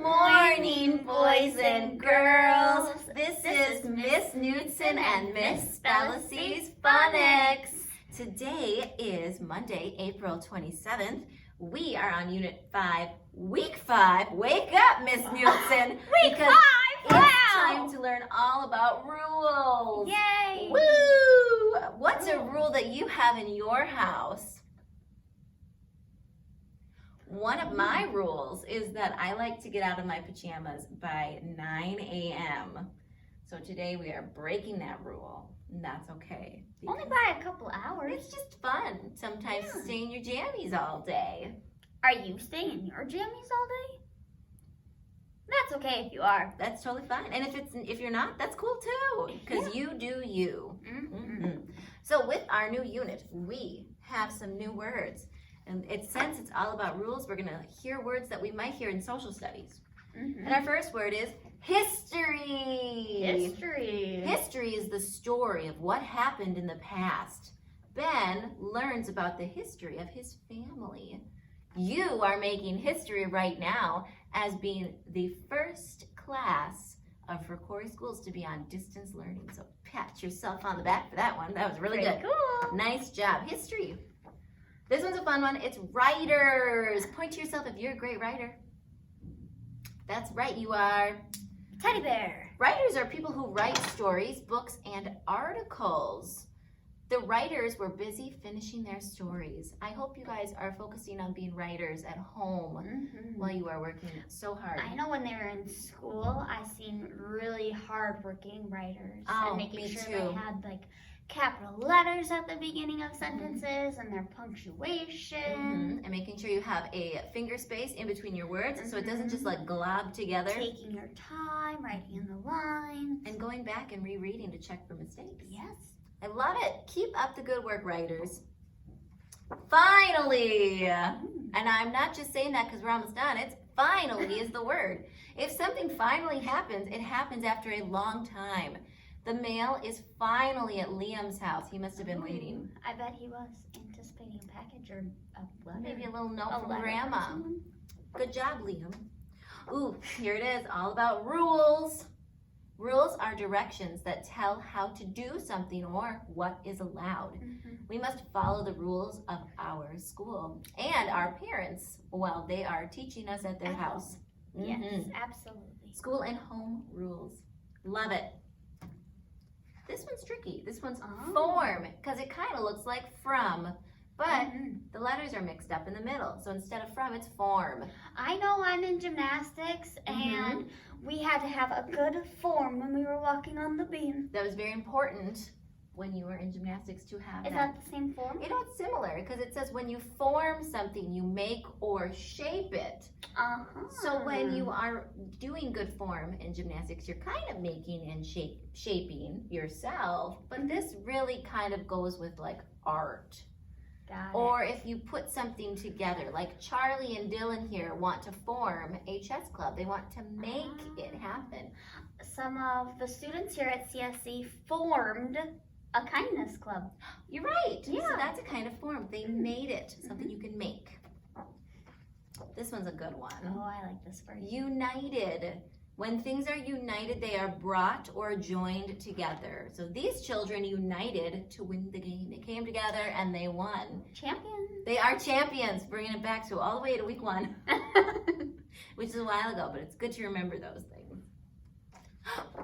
morning, boys and girls. This is Miss Knudsen and Miss Spellacy's Phonics. Today is Monday, April 27th. We are on Unit 5, Week 5. Wake up, Miss Knudsen. Week 5! It's time to learn all about rules. Yay! Woo! What's a rule that you have in your house? One of my rules is that I like to get out of my pajamas by 9 a.m. So today we are breaking that rule, and that's okay. Only by a couple hours. It's just fun sometimes to stay in your jammies all day. Are you staying in your jammies all day? That's okay if you are. That's totally fine. And if you're not, that's cool too, because you do you. So with our new unit, we have some new words. And since it's all about rules, we're going to hear words that we might hear in social studies. And our first word is history. History. History is the story of what happened in the past. Ben learns about the history of his family. You are making history right now as being the first class of Rocori Schools to be on distance learning. So pat yourself on the back for that one. That was really good. Cool. Nice job. History. This one's a fun one. It's writers. Point to yourself if you're a great writer. That's right, you are. Teddy bear. Writers are people who write stories, books, and articles. The writers were busy finishing their stories. I hope you guys are focusing on being writers at home while you are working so hard. I know when they were in school, I seen really hardworking writers. Oh, and making me sure too. they had like capital letters at the beginning of sentences and their punctuation. And making sure you have a finger space in between your words so it doesn't just like glob together. Taking your time, writing in the lines. And going back and rereading to check for mistakes. Yes. I love it. Keep up the good work, writers. Finally! And I'm not just saying that because we're almost done. It's finally is the word. If something finally happens, it happens after a long time. The mail is finally at Liam's house. He must have been waiting. I bet he was anticipating a package or a letter. Maybe a little note A from letter Grandma. from someone. Good job, Liam. Ooh, here it is, all about rules. Rules are directions that tell how to do something or what is allowed. We must follow the rules of our school and our parents while they are teaching us at their house. Yes, absolutely. School and home rules. Love it. This one's tricky. This one's form because it kind of looks like from, but the letters are mixed up in the middle. So instead of from, it's form. I know I'm in gymnastics and we had to have a good form when we were walking on the beam. That was very important when you were in gymnastics to have Is that the same form? You know, it's similar because it says when you form something, you make or shape it. So when you are doing good form in gymnastics, you're kind of making and shaping yourself, but this really kind of goes with like art. Got it. Or if you put something together, like Charlie and Dylan here want to form a chess club. They want to make it happen. Some of the students here at CSC formed a kindness club. You're right. Yeah. So that's a kind of form. They made it, something you can make. This one's a good one. Oh, I like this version. United. When things are united, they are brought or joined together. So these children united to win the game. They came together and they won. Champions. They are champions, bringing it back to all the way to week 1, which is a while ago, but it's good to remember those things.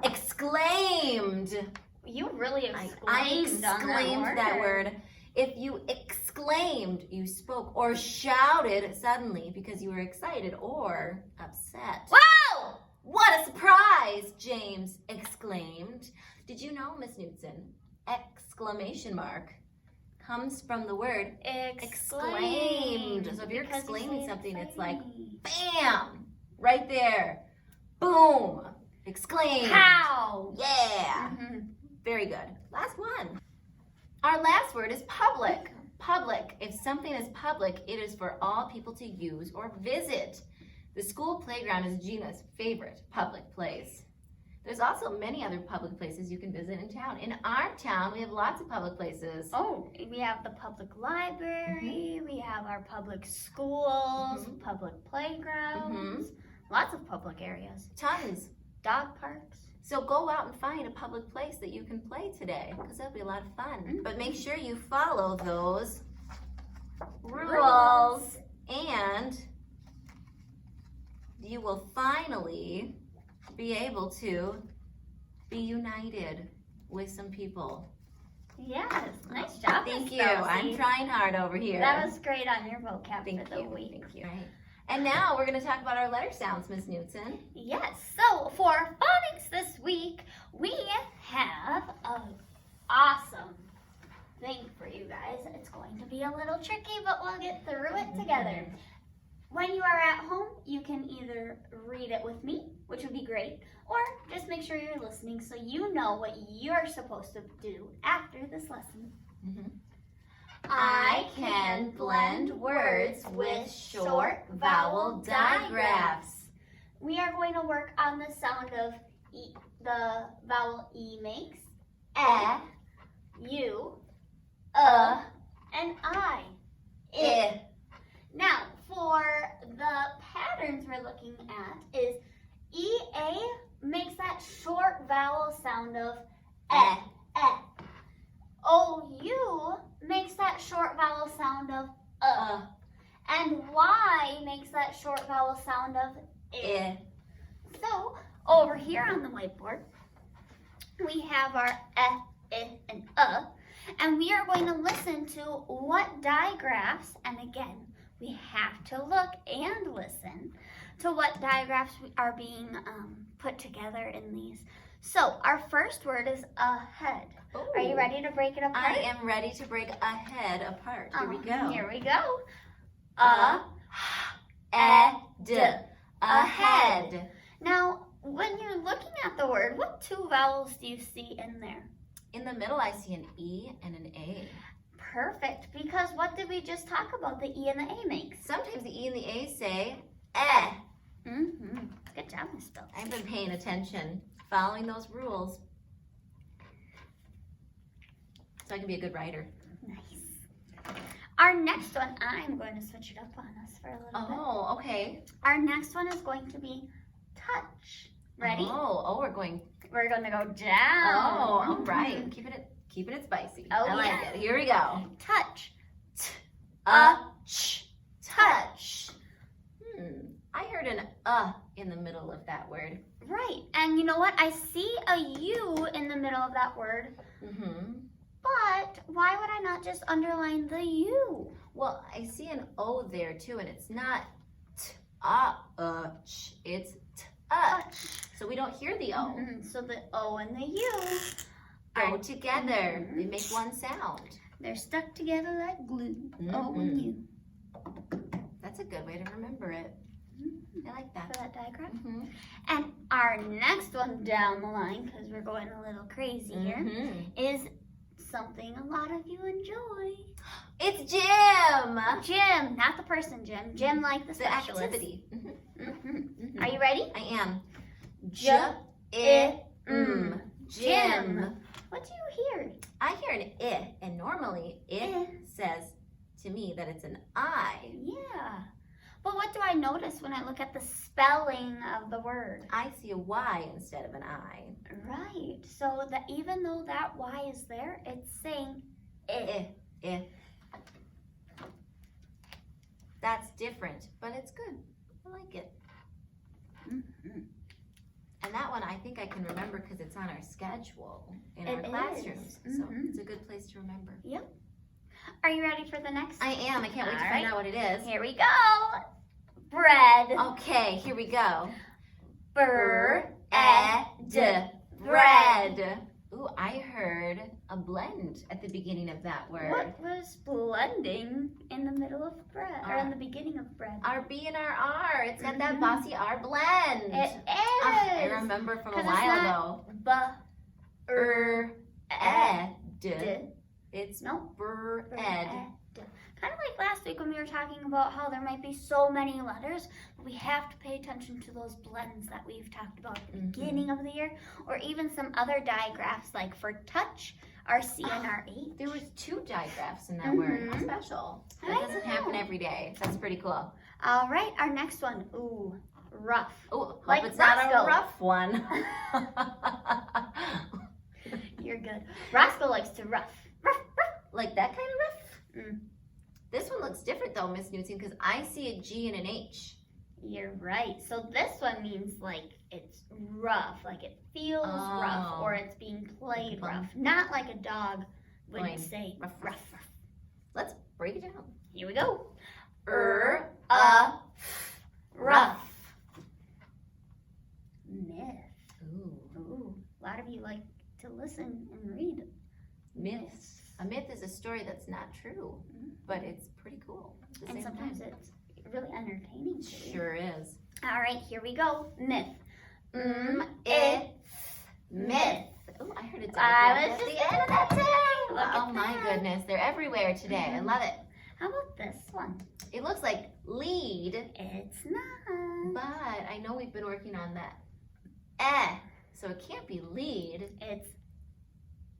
Exclaimed. You really exclaimed, I exclaimed that word. If you exclaimed, you spoke or shouted suddenly because you were excited or upset. Wow! What a surprise, James exclaimed. Did you know, Miss Knudsen, exclamation mark comes from the word exclaimed. So if you're exclaiming something, it's like bam, right there. Boom, exclaim. Pow! Yeah. Very good. Last one. Our last word is public. Public. If something is public, it is for all people to use or visit. The school playground is Gina's favorite public place. There's also many other public places you can visit in town. In our town, we have lots of public places. Oh, we have the public library, we have our public schools, public playgrounds, Lots of public areas. Tons. Dog parks. So go out and find a public place that you can play today, because that'll be a lot of fun. But make sure you follow those rules, and you will finally be able to be united with some people. Yes, nice job. Thank Miss you. Kelsey. I'm trying hard over here. That was great on your vocab Thank for the you. week. Thank you. Right. And now we're going to talk about our letter sounds, Ms. Knudsen. Yes, so for phonics this week, we have an awesome thing for you guys. It's going to be a little tricky, but we'll get through it together. When you are at home, you can either read it with me, which would be great, or just make sure you're listening so you know what you're supposed to do after this lesson. I can blend words with short vowel digraphs. We are going to work on the sound of E, the vowel E makes, U, and I. I. Now, for the patterns we're looking at is EA makes that short vowel sound of OU makes that short vowel sound of and Y makes that short vowel sound of I. So, over here on the whiteboard, we have our and and we are going to listen to what digraphs, and again, we have to look and listen to what digraphs are being put together in these. So, our first word is ahead. Ooh. Are you ready to break it apart? I am ready to break ahead apart. Here we go. Here we go. Ahead. Now, when you're looking at the word, what two vowels do you see in there? In the middle, I see an E and an A. Perfect, because what did we just talk about the E and the A makes? Sometimes the E and the A say Good job, Miss Phillips. I've been paying attention, following those rules, so I can be a good writer. Nice. Our next one, I'm going to switch it up on us for a little bit. Oh, okay. Our next one is going to be touch. Ready? We're going. We're going to go down. Oh, all right. Keeping it spicy. Oh, I like yeah. it. Here we go. Touch. Touch. I heard an in the middle of that word. Right. And you know what? I see a U in the middle of that word. But why would I not just underline the U? Well, I see an O there too, and it's not it's so we don't hear the O. So the O and the U Go together. They make one sound. They're stuck together like glue. O and U. That's a good way to remember it. I like For that. that diagram. And our next one down the line, because we're going a little crazy here, is something a lot of you enjoy. It's Jim. Jim, not the person Jim. Jim like the The specialist. activity. Are you ready? I am. Jim. What do you hear? I hear an I, and normally it says to me that it's an I. Yeah. But what do I notice when I look at the spelling of the word? I see a Y instead of an I. Right. So that even though that Y is there, it's saying I. That's different, but it's good. I like it. And that one I think I can remember because it's on our schedule in our classrooms. So it's a good place to remember. Yep. Are you ready for the next? I am. I can't wait to All find right. out what it is. Here we go. Bread. Okay, here we go. Bread. Bread. Ooh, I heard a blend at the beginning of that word. What was blending in the middle of bread, or in the beginning of bread? Our B and our R. It's got that bossy R blend. It is. I remember from a 'Cause while it's ago. Ed. It's No. bread. Kind of like last week when we were talking about how there might be so many letters, but we have to pay attention to those blends that we've talked about at the beginning of the year, or even some other digraphs like for touch, our C and our H. There was 2 digraphs in that word. How special. That I doesn't know. happen every day. That's pretty cool. All right, our next one. rough. Oh, hope Like it's not Roscoe. a rough one. You're good. Roscoe likes to rough. Like that kind of rough? Mm. This one looks different though, Miss Newton, because I see a G and an H. You're right. So this one means like it's rough, like it feels rough, Oh. or it's being played Like a rough. Not like a dog would Plain. say Rough, rough. rough. Let's break it down. Here we go. Rough. Myth. Ooh, Ooh, a lot of you like to listen and read. myths. A myth is a story that's not true, but it's pretty cool. at the And same sometimes time. it's really entertaining to read. Sure is. All right, here we go. Myth. Myth. Oh, I heard a I diagram was at just the end of that too. Look at Oh my that. goodness, they're everywhere today. I love it. How about this one? It looks like lead, It's not. but I know we've been working on that. So it can't be lead. It's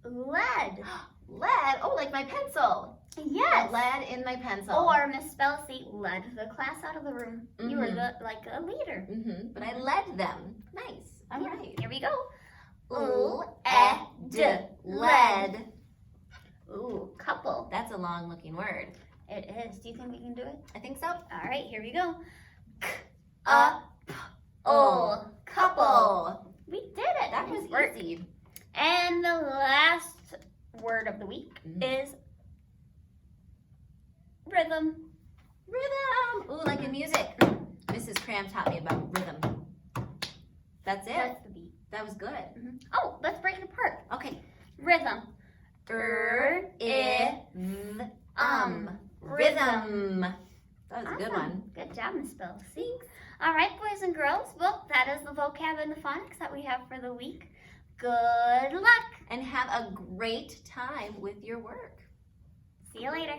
lead. Lead. Oh, like my pencil. Yes. Lead in my pencil. Or Miss Spelsy led the class out of the room. You were Mhm. like a leader. But I led them. Nice. All Yeah, right. Here we go. Lead. Ooh, couple. That's a long looking word. It is. Do you think we can do it? I think so. All right, here we go. Couple. We did it. That was Nice work. easy. And the last word of the week is rhythm. Rhythm. Ooh, like in music. Mrs. Cram taught me about rhythm. That's it. That's the beat. That was good. Oh, let's break it apart. Okay. Rhythm. Rhythm. That was a good Awesome. one. Good job, Miss Spelsy. All right, boys and girls. Well, that is the vocab and the phonics that we have for the week. Good luck. And have a great time with your work. See you later.